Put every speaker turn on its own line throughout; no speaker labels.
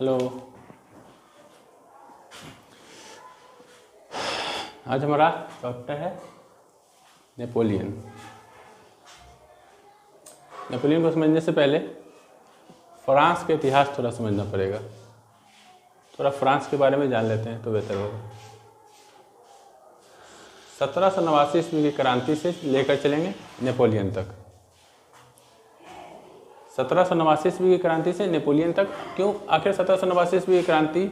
Hello. आज हमारा topic है नेपोलियन। नेपोलियन को समझने से पहले फ्रांस के इतिहास थोड़ा समझना पड़ेगा। थोड़ा फ्रांस के बारे में जान लेते हैं तो बेहतर होगा। 1789 ईस्वी की क्रांति से लेकर चलेंगे नेपोलियन तक। 1789 ईस्वी की क्रांति से नेपोलियन तक। क्यों? आखिर 1789 ईस्वी की क्रांति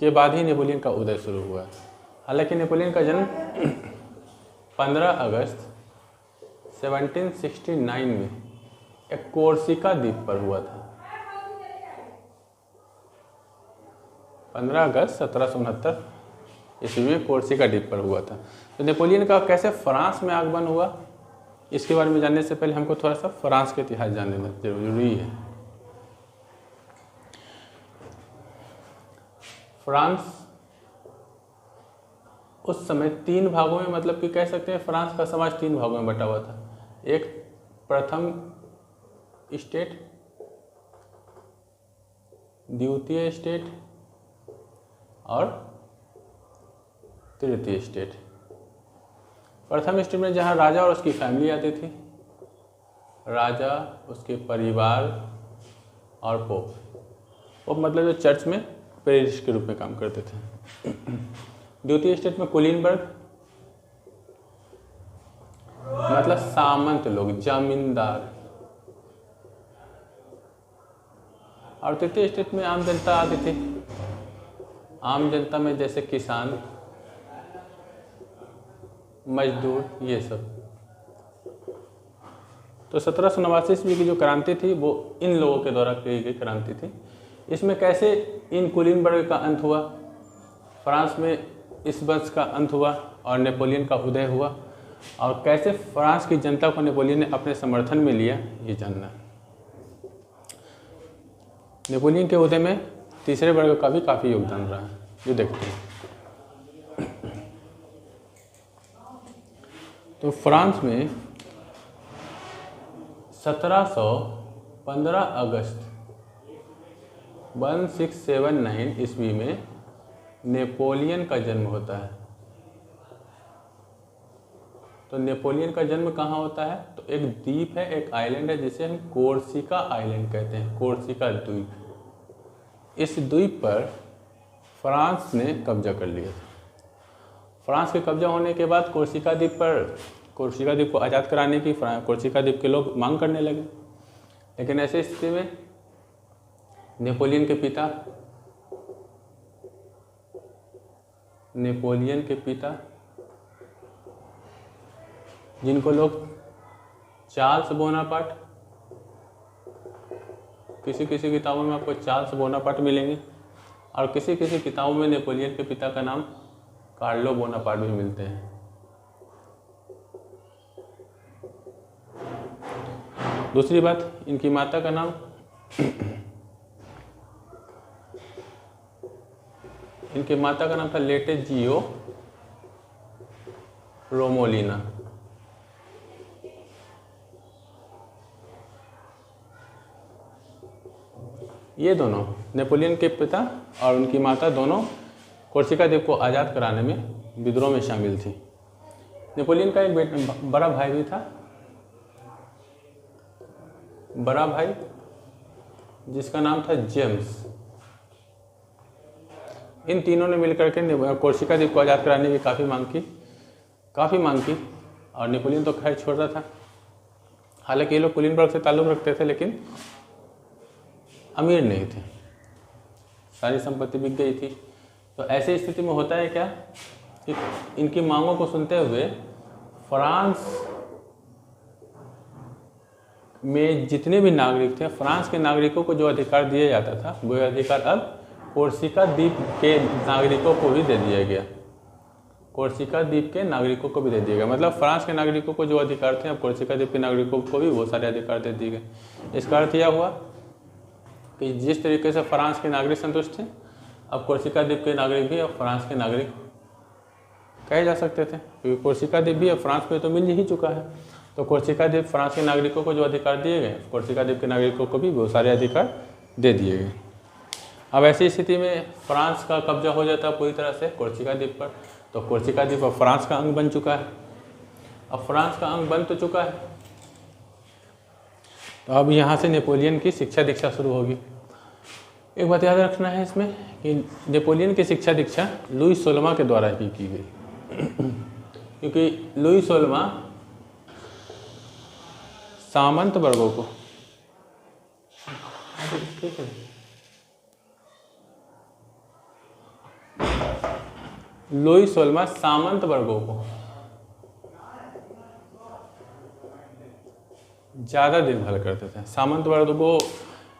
के बाद ही नेपोलियन का उदय शुरू हुआ। हालांकि नेपोलियन का जन्म 15 अगस्त 1769 में एक कोर्सिका द्वीप पर हुआ था। 15 अगस्त 1769 ईस्वी में कोर्सिका द्वीप पर हुआ था। तो नेपोलियन का कैसे फ्रांस में आगमन हुआ, इसके बारे में जानने से पहले हमको थोड़ा सा फ्रांस के इतिहास जान लेना जरूरी है। फ्रांस उस समय 3 भागों में, मतलब कि कह सकते हैं फ्रांस का समाज 3 भागों में बटा हुआ था। एक प्रथम स्टेट, द्वितीय स्टेट और तृतीय स्टेट। प्रथम स्टेट में जहाँ राजा और उसकी फैमिली आती थी, राजा, उसके परिवार और पोप। पोप मतलब जो चर्च में प्रेरिस्ट के रूप में काम करते थे। द्वितीय स्टेट में कुलीनबर्ग, मतलब सामंत लोग, जमींदार। और तृतीय स्टेट में आम जनता आती थी। आम जनता में जैसे किसान, मजदूर, ये सब। तो 1789 ईस्वी की जो क्रांति थी वो इन लोगों के द्वारा की गई क्रांति थी। इसमें कैसे इन कुलीनबर्ग का अंत हुआ, फ्रांस में इस वंश का अंत हुआ और नेपोलियन का उदय हुआ, और कैसे फ्रांस की जनता को नेपोलियन ने अपने समर्थन में लिया, ये जानना है। नेपोलियन के उदय में तीसरे वर्ग का भी काफ़ी योगदान रहा है, जो देखते हैं। तो फ्रांस में 15 अगस्त 1679 ईस्वी में नेपोलियन का जन्म होता है। तो नेपोलियन का जन्म कहाँ होता है? तो एक द्वीप है, एक आइलैंड है जिसे हम कोर्सिका आइलैंड कहते हैं, कोर्सिका द्वीप। इस द्वीप पर फ्रांस ने कब्जा कर लिया था। फ्रांस के कब्जा होने के बाद कोर्सिका द्वीप को आज़ाद कराने की कोर्सिका द्वीप के लोग मांग करने लगे। लेकिन ऐसे स्थिति में नेपोलियन पिता जिनको लोग चार्ल्स बोनापार्ट, किसी किसी किताबों में आपको चार्ल्स बोनापार्ट मिलेंगे और किसी किसी किताबों में नेपोलियन के पिता का नाम कार्लो बोनापार्ट भी मिलते हैं। दूसरी बात, इनकी माता का नाम था लेटेजियो रोमोलिना। ये दोनों, नेपोलियन के पिता और उनकी माता, दोनों कोर्सिका द्वीप को आज़ाद कराने में विद्रोह में शामिल थी। नेपोलियन का एक बड़ा भाई भी था, बड़ा भाई जिसका नाम था जेम्स। इन तीनों ने मिलकर के कोर्सिका द्वीप को आज़ाद कराने की काफ़ी मांग की और नेपोलियन तो खैर छोड़ रहा था। हालांकि ये लोग कुलीनबर्ग से ताल्लुक़ रखते थे लेकिन अमीर नहीं थे, सारी संपत्ति बिक गई थी। तो ऐसी स्थिति में होता है क्या कि इनकी मांगों को सुनते हुए फ्रांस में जितने भी नागरिक थे, फ्रांस के नागरिकों को जो अधिकार दिया जाता था वो अधिकार अब कोर्सिका द्वीप के नागरिकों को भी दे दिया गया। कोर्सिका द्वीप के नागरिकों को भी दे दिया गया, मतलब फ्रांस के नागरिकों को जो अधिकार थे अब कोर्सिका द्वीप के नागरिकों को भी वो सारे अधिकार दे दिए गए। इसका अर्थ यह हुआ कि जिस तरीके से फ्रांस के नागरिक संतुष्ट थे, अब कोर्सिका द्वीप के नागरिक भी अब फ्रांस के नागरिक कहे जा सकते थे, क्योंकि कोर्सिका द्वीप भी अब फ्रांस में तो मिल ही चुका है। तो कोर्सिका द्वीप फ्रांस के नागरिकों को जो अधिकार दिए गए, कोर्सिका द्वीप के नागरिकों को भी वो सारे अधिकार दे दिए गए। अब ऐसी स्थिति में फ्रांस का कब्जा हो जाता है पूरी तरह से कोर्सिका द्वीप पर। तो कोर्सिका द्वीप अब फ्रांस का अंग बन चुका है। अब फ्रांस का अंग बन तो चुका है, तो अब यहाँ से नेपोलियन की शिक्षा दीक्षा शुरू होगी। एक बात याद रखना है इसमें कि नेपोलियन की शिक्षा दीक्षा लुई 16वां के द्वारा ही की गई क्योंकि लुई 16वां सामंत वर्गों को ठीक है लुई 16वां सामंत वर्गों को ज़्यादा देखभाल करते थे। सामंत वर्गों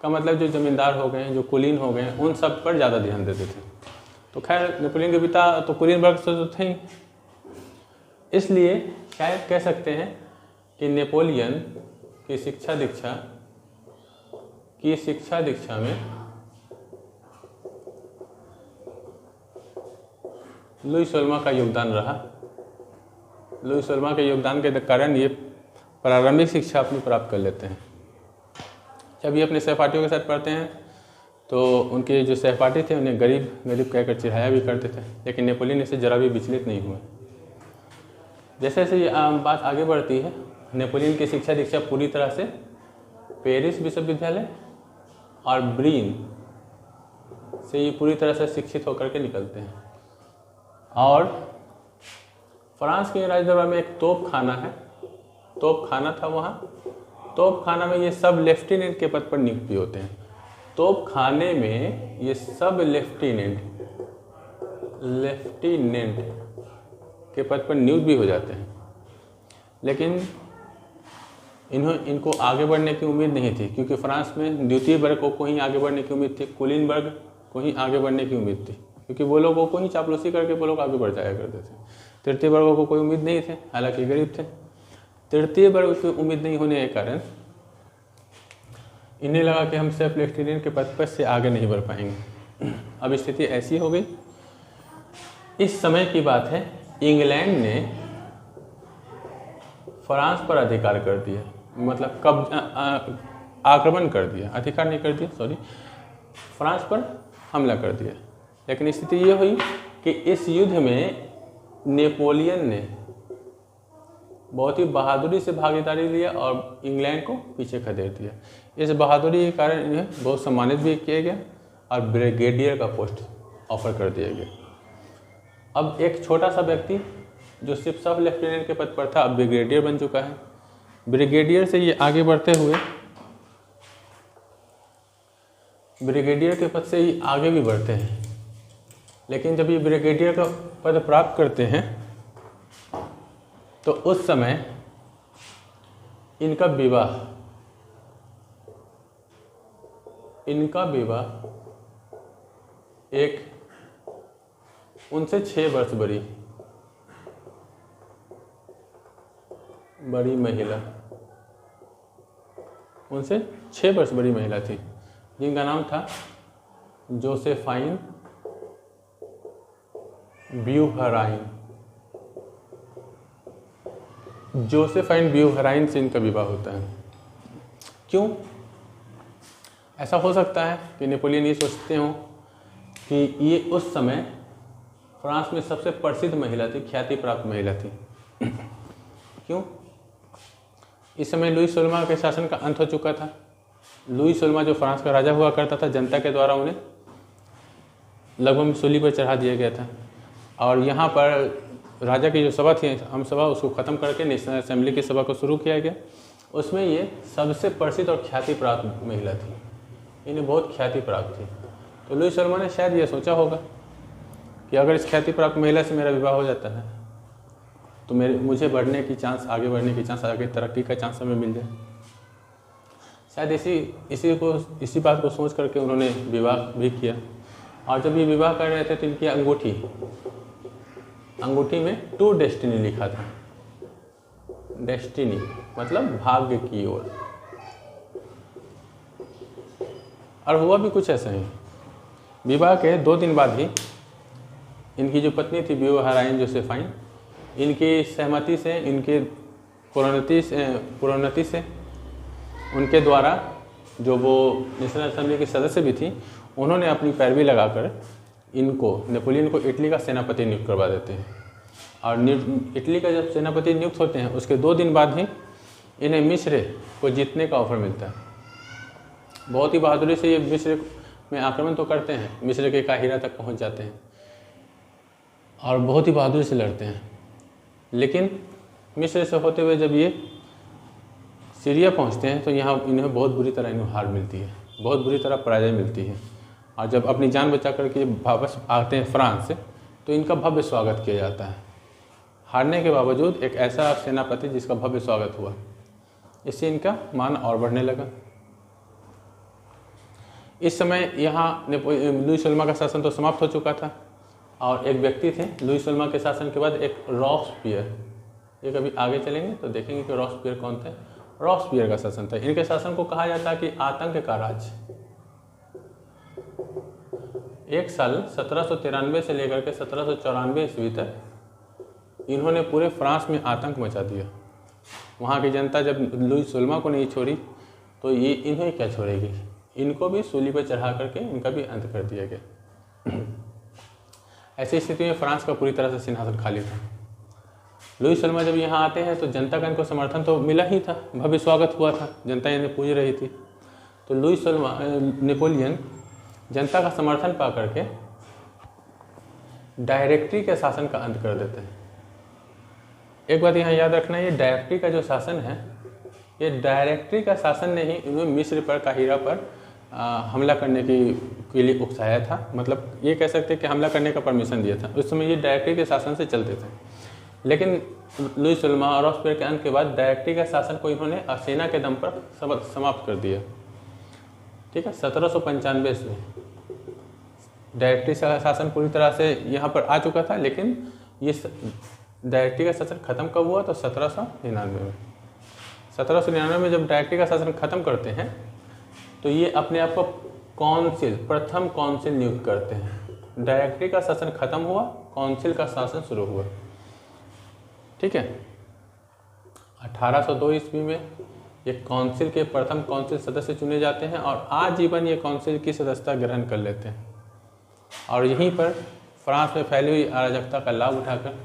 का मतलब जो जमींदार हो गए, जो कुलीन हो गए, उन सब पर ज़्यादा ध्यान देते थे। तो खैर नेपोलियन के पिता तो कुलीन वर्ग से तो थे ही, इसलिए शायद कह सकते हैं कि नेपोलियन की शिक्षा दीक्षा में लुई 16वां का योगदान रहा। लुई 16वां के योगदान के कारण ये प्रारंभिक शिक्षा अपनी प्राप्त कर लेते हैं। जब ये अपने सहपाठियों के साथ पढ़ते हैं तो उनके जो सहपाठी थे उन्हें गरीब कहकर चिढ़ाया भी करते थे, लेकिन नेपोलियन इससे जरा भी विचलित नहीं हुए। जैसे जैसे ये बात आगे बढ़ती है, नेपोलियन की शिक्षा दीक्षा पूरी तरह से पेरिस विश्वविद्यालय और ब्रीन से ये पूरी तरह से शिक्षित होकर के निकलते हैं। और फ्रांस के राजदरबार में एक तोप खाना है, तोप खाना था वहाँ। तोप खाना में ये सब लेफ्टिनेंट के पद पर नियुक्त भी होते हैं। तोप खाने में ये सब लेफ्टिनेंट के पद पर नियुक्त भी हो जाते हैं, लेकिन इनको आगे बढ़ने की उम्मीद नहीं थी क्योंकि फ्रांस में द्वितीय वर्ग को ही आगे बढ़ने की उम्मीद थी, कुलीन वर्ग को ही आगे बढ़ने की उम्मीद थी क्योंकि वो लोगों को ही चापलूसी करके वो लोग आगे बढ़ जाया करते थे। तृतीय वर्गों को कोई उम्मीद नहीं थे, हालांकि गरीब थे। तृतीय वर्ग की उम्मीद नहीं होने के कारण इन्हें लगा कि हम सिर्फ लेफ्टिनेंट के पद पर से आगे नहीं बढ़ पाएंगे। अब स्थिति ऐसी हो गई, इस समय की बात है, इंग्लैंड ने फ्रांस पर अधिकार कर दिया, मतलब आक्रमण कर दिया, अधिकार नहीं कर दिया सॉरी, फ्रांस पर हमला कर दिया। लेकिन स्थिति ये हुई कि इस युद्ध में नेपोलियन ने बहुत ही बहादुरी से भागीदारी लिया और इंग्लैंड को पीछे खदेड़ दिया। इस बहादुरी के कारण इन्हें बहुत सम्मानित भी किया गया और ब्रिगेडियर का पोस्ट ऑफर कर दिया गया। अब एक छोटा सा व्यक्ति जो सिर्फ सब लेफ्टिनेंट के पद पर था अब ब्रिगेडियर बन चुका है। ब्रिगेडियर से ये आगे बढ़ते हुए ब्रिगेडियर के पद से ये आगे भी बढ़ते हैं, लेकिन जब ये ब्रिगेडियर का पद प्राप्त करते हैं तो उस समय इनका विवाह एक उनसे 6 वर्ष बड़ी महिला, उनसे 6 वर्ष बड़ी महिला थी जिनका नाम था जोसेफाइन ब्यूहराइन। जोसेफाइन ब्यूहराइन से इनका विवाह होता है। क्यों ऐसा हो सकता है कि नेपोलियन ये सोचते हों कि ये उस समय फ्रांस में सबसे प्रसिद्ध महिला थी, ख्याति प्राप्त महिला थी। क्यों? इस समय लुई 16वां के शासन का अंत हो चुका था। लुई 16वां जो फ्रांस का राजा हुआ करता था, जनता के द्वारा उन्हें लगभग सूली पर चढ़ा दिया गया था और यहाँ पर राजा की जो सभा थी, हम सभा, उसको ख़त्म करके नेशनल असेंबली की सभा को शुरू किया गया। उसमें ये सबसे प्रसिद्ध और ख्याति प्राप्त महिला थी, इन्हें बहुत ख्याति प्राप्त थी। तो लुई 16वां ने शायद ये सोचा होगा कि अगर इस ख्याति प्राप्त महिला से मेरा विवाह हो जाता है तो मुझे बढ़ने की चांस, आगे बढ़ने की चांस, आगे तरक्की का चांस हमें मिल जाए। शायद इसी बात को सोच करके उन्होंने विवाह भी किया। और जब ये विवाह कर रहे थे तो इनकी अंगूठी में टू डेस्टिनी लिखा था। डेस्टिनी मतलब भाग्य की ओर। और हुआ भी कुछ ऐसा ही। विवाह के 2 दिन बाद ही इनकी जो पत्नी थी ब्यूहराइन जोसेफाइन, इनकी सहमति से, इनके प्रोन्नति से उनके द्वारा जो वो नेशनल असेंबली के सदस्य भी थी, उन्होंने अपनी पैरवी लगाकर इनको, नेपोलियन को इटली का सेनापति नियुक्त करवा देते हैं। और इटली का जब सेनापति नियुक्त होते हैं उसके 2 दिन बाद ही इन्हें मिस्र को जीतने का ऑफर मिलता है। बहुत ही बहादुरी से ये मिस्र में आक्रमण तो करते हैं, मिस्र के काहिरा तक पहुंच जाते हैं और बहुत ही बहादुरी से लड़ते हैं। लेकिन मिस्र से होते हुए जब ये सीरिया पहुंचते हैं तो यहाँ इन्हें बहुत बुरी तरह इन्हें हार मिलती है, बहुत बुरी तरह पराजय मिलती है। और जब अपनी जान बचा करके वापस आते हैं फ्रांस से तो इनका भव्य स्वागत किया जाता है। हारने के बावजूद एक ऐसा सेनापति जिसका भव्य स्वागत हुआ, इससे इनका मान और बढ़ने लगा। इस समय यहाँ लुई सोल्मा का शासन तो समाप्त हो चुका था और एक व्यक्ति थे लुई सोल्मा के शासन के बाद, एक रॉबस्पियर। ये कभी आगे चलेंगे तो देखेंगे कि रॉबस्पियर कौन थे। रॉबस्पियर का शासन था। इनके शासन को कहा जाता है कि आतंक का राज्य। एक साल 1793 से लेकर के 1794 ईस्वी तक इन्होंने पूरे फ्रांस में आतंक मचा दिया। वहाँ की जनता जब लुई सोल्मा को नहीं छोड़ी तो ये इन्हें क्या छोड़ेगी, इनको भी सूली पर चढ़ा करके इनका भी अंत कर दिया गया। ऐसी स्थिति में फ्रांस का पूरी तरह से सिंहासन खाली था। लुई सोल्मा जब यहाँ आते हैं तो जनता का इनको समर्थन तो मिला ही था, भव्य स्वागत हुआ था, जनता इन्हें पूज रही थी। तो लुई सोल्मा नेपोलियन जनता का समर्थन पा करके डायरेक्टरी के शासन का अंत कर देते हैं। एक बात यहाँ याद रखना, ये डायरेक्टरी का जो शासन है, ये डायरेक्टरी का शासन ने ही इन्हें मिस्र पर, काहिरा पर हमला करने के लिए उकसाया था। मतलब ये कह सकते हैं कि हमला करने का परमिशन दिया था। उस समय ये डायरेक्टरी के शासन से चलते थे। लेकिन लुई सोल्मा और रॉबस्पियर के अंत के बाद डायरेक्टरी का शासन को इन्होंने सेना के दम पर समाप्त कर दिया। ठीक है, 1795 से डायरेक्टरी का शासन पूरी तरह से यहाँ पर आ चुका था। लेकिन ये डायरेक्टरी का शासन खत्म कब हुआ तो 1799 में। 1799 में जब डायरेक्टरी का शासन खत्म करते हैं तो ये अपने आप को काउंसिल, प्रथम काउंसिल नियुक्त करते हैं। डायरेक्टरी का शासन खत्म हुआ, काउंसिल का शासन शुरू हुआ। ठीक है, 1802 ईस्वी में ये काउंसिल के प्रथम काउंसिल सदस्य चुने जाते हैं और आजीवन ये काउंसिल की सदस्यता ग्रहण कर लेते हैं। और यहीं पर फ्रांस में फैली हुई अराजकता का लाभ उठाकर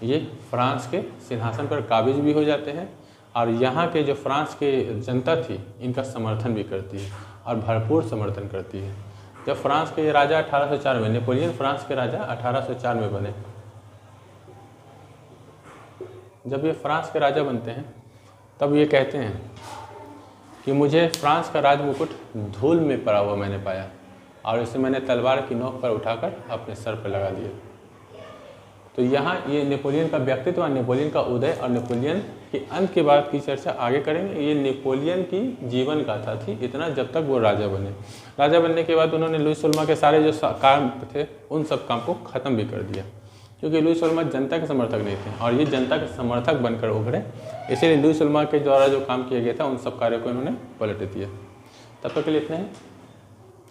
ये फ्रांस के सिंहासन पर काबिज भी हो जाते हैं और यहाँ के जो फ्रांस के जनता थी इनका समर्थन भी करती है और भरपूर समर्थन करती है। जब फ्रांस के राजा 1804 में, नेपोलियन फ्रांस के राजा 1804 में बने, जब ये फ्रांस के राजा बनते हैं तब ये कहते हैं कि मुझे फ्रांस का राज मुकुट धूल में पड़ा हुआ मैंने पाया और इसे मैंने तलवार की नोक पर उठाकर अपने सर पर लगा दिया। तो यहाँ ये नेपोलियन का व्यक्तित्व, नेपोलियन का उदय और नेपोलियन के अंत के बाद की चर्चा आगे करेंगे। ये नेपोलियन की जीवन गाथा थी, इतना जब तक वो राजा बने। राजा बनने के बाद उन्होंने लुई सोल्मा के सारे जो काम थे उन सब काम को ख़त्म भी कर दिया, क्योंकि लुई सोल्मा जनता के समर्थक नहीं थे और ये जनता के समर्थक बनकर उभरे। इसीलिए लुई सोल्मा के द्वारा जो काम किया गया था उन सब कार्यों को इन्होंने पलट दिया। तब तक के लिए इतने हैं।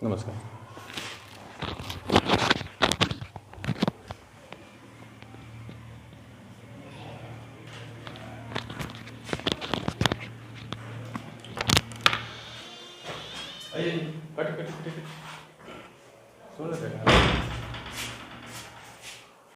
नमस्कार। कट सुन रहे